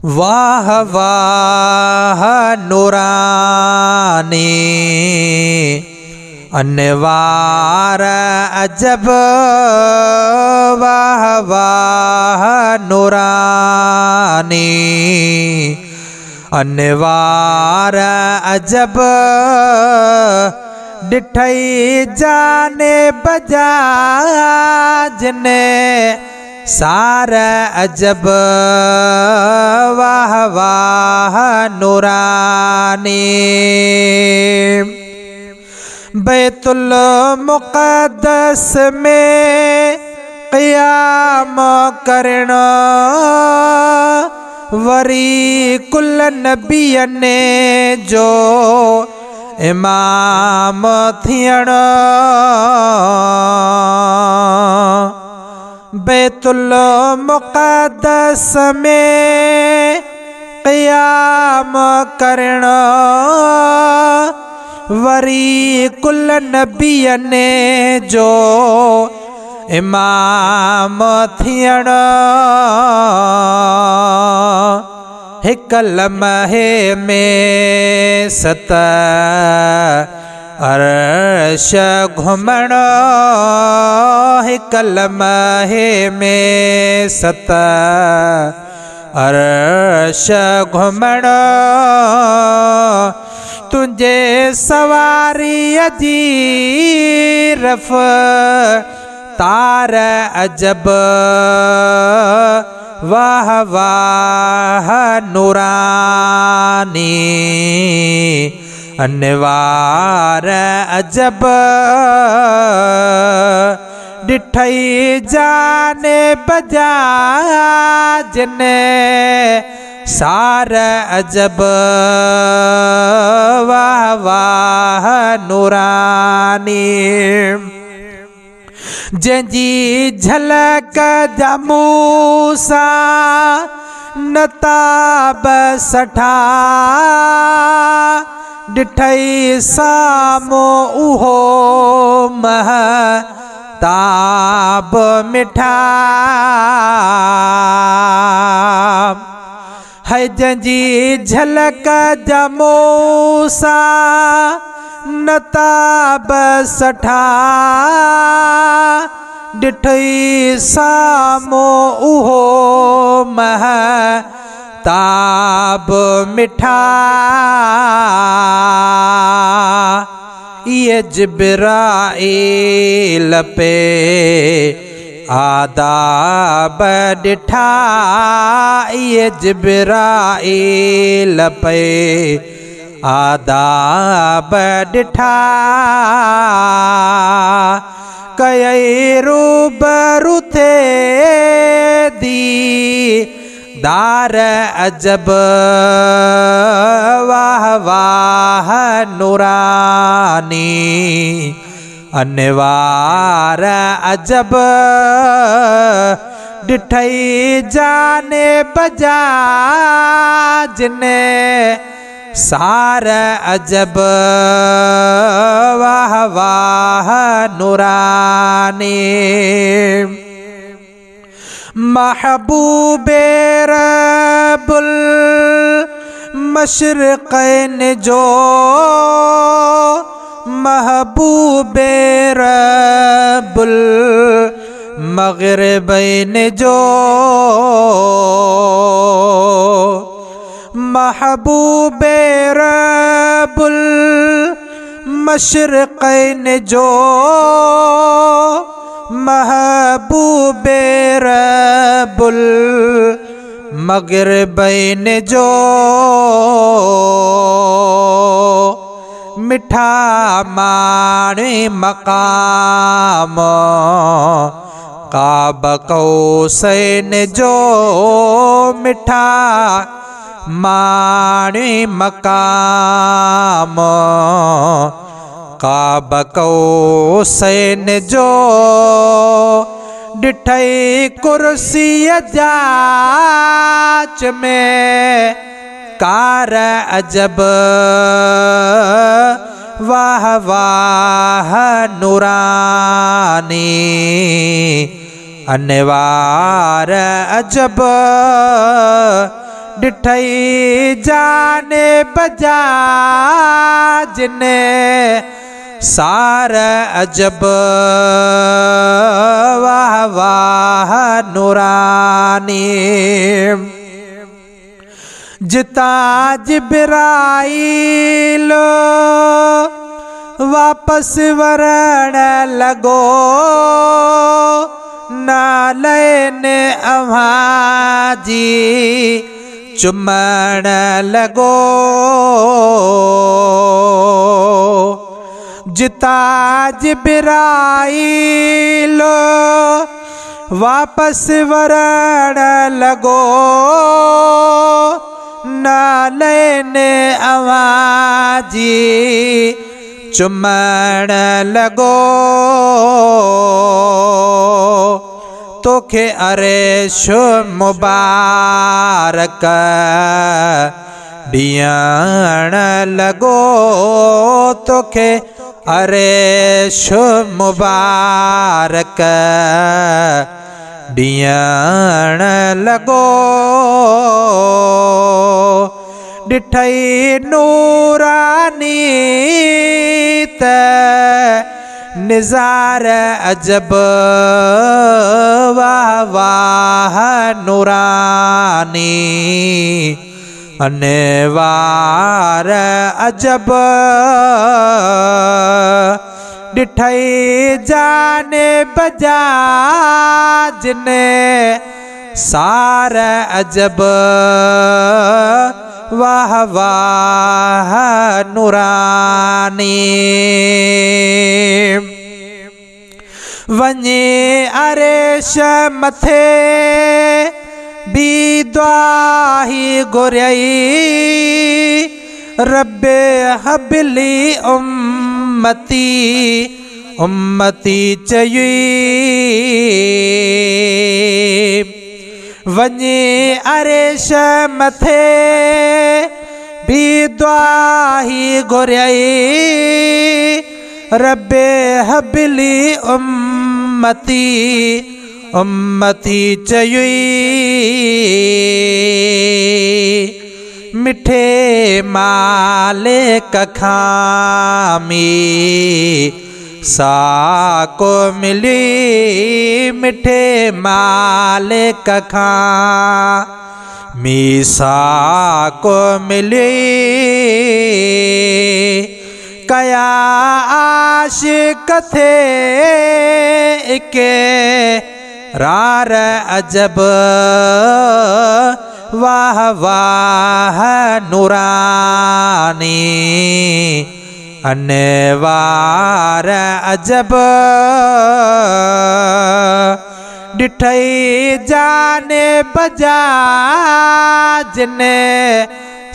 वाह वाह नूरानी अनवार अजब, वाह वाह नूरानी अनवार अजब, डिठई जाने बजा जने सार अजब, वाह वाह नूरानी। बैतुल मुक़द्दस में क़याम करणो, वरी कुल नबियने जो इमाम थियणो। बैतुल मुक़द्दस में क़याम करणो, वरी कुल नबियने जो इमाम थियणो। हिक लम्हे में सत अर्श घुमणो, हिक लम्हे में सत अर्श घुमणो। तुझे सवारी जी रफ़्तार अजब, वाह वाह नूरानी अनवार अजब, डिठई जाने बजा जने सार अजब, वाह वाह नूरानी। जंहिंजी झलक जमूसा नताब सठा, डिठई साम्हूं उहो महताब मिठा। है जंहिंजी झलक जमूसा नताब सठा, डिठई साम्हूं उहो महताब मिठा। ये जिब्राईल पे आदाब डिठा, ये जिब्राईल पे आदाब डिठा। कई रूबरू थे दीदार अजब, वाह वाह नूरानी अनवार अजब, डिठई जाने बजा जने सार अजब, वाह वाह नूरानी। महबूबे रब्बुल मशरिक़ैन जो, महबूबे रब्बुल मग़रिबैन जो, महबूबे रब्बुल मशरिक़ैन जो, महबूबे रब्बुल मग़रिबैन जो। मिठा माणे मक़ाम क़ाब क़ौसैन जो, मिठा माणे मक़ाम क़ाब क़ौसैन जो। डिठई कुर्सीअ जाच में कार अजब, वाह वाह नूरानी अनवार अजब डिठई जाने बजा जिने सार अजब वाह वाह नूरानी जिता जिब्राईल वापस वरण लगो नालैन अवाजी चुमण लगो जिता जिब्राईल वापस वरण लगो नालैन अवाजी चुमण लगो तोखे अरेश मुबारक ॾियण लगो तोखे अरेश मुबारक ॾियण लगो ॾिठई नूरानी त निज़ार अजब वाह वाह नूरानी अनवार अजब ॾिठई जाने बजा जिने सार अजब वाह वाह नूरानी वञे अरेश मथे बी दुआही घुरई रब्बे हबली उम्मती उम्मती चई वञे अरेश मथे बी दुआही घुरई रब्बे हबली उम्मती उम्मती चई मिठे मालिक खामी साको मिली मिठे मालिक खामी साको मिली कया आशिक थे के रार अजब वाह वाह नूरानी अनवार अजब ॾिठई जाने बजा जिने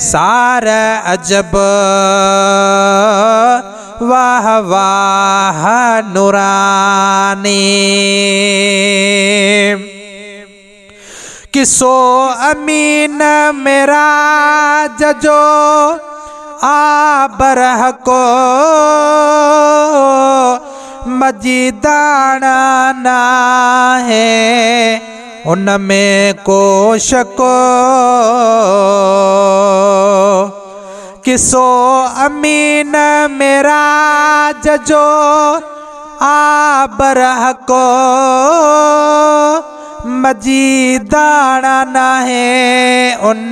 सार अजब वाह वाह नूरानी किसो अमीन मेरा जजो आबरह को मजीदाना ना है उनमें को शको किसो अमीन मेरा जजो आबरह को मजीदाना ना है उन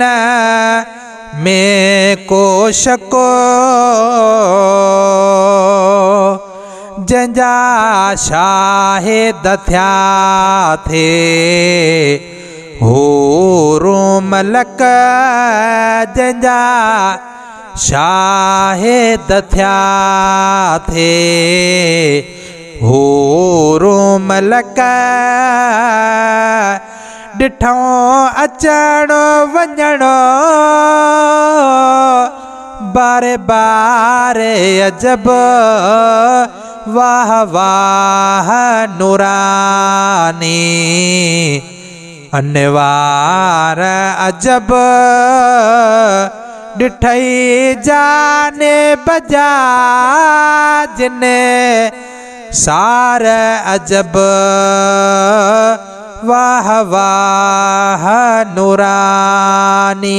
में को शको जंजा शाहिद थिया थे हूरो मलक जंजा शाहिद थिया थे हूरो मलक ॾिठो अचणो वञणो बारे बारे अजब वाह वाह नूरानी अनवार अजब ॾिठई जाने बजा जिने सार अजब वाह वाह नूरानी।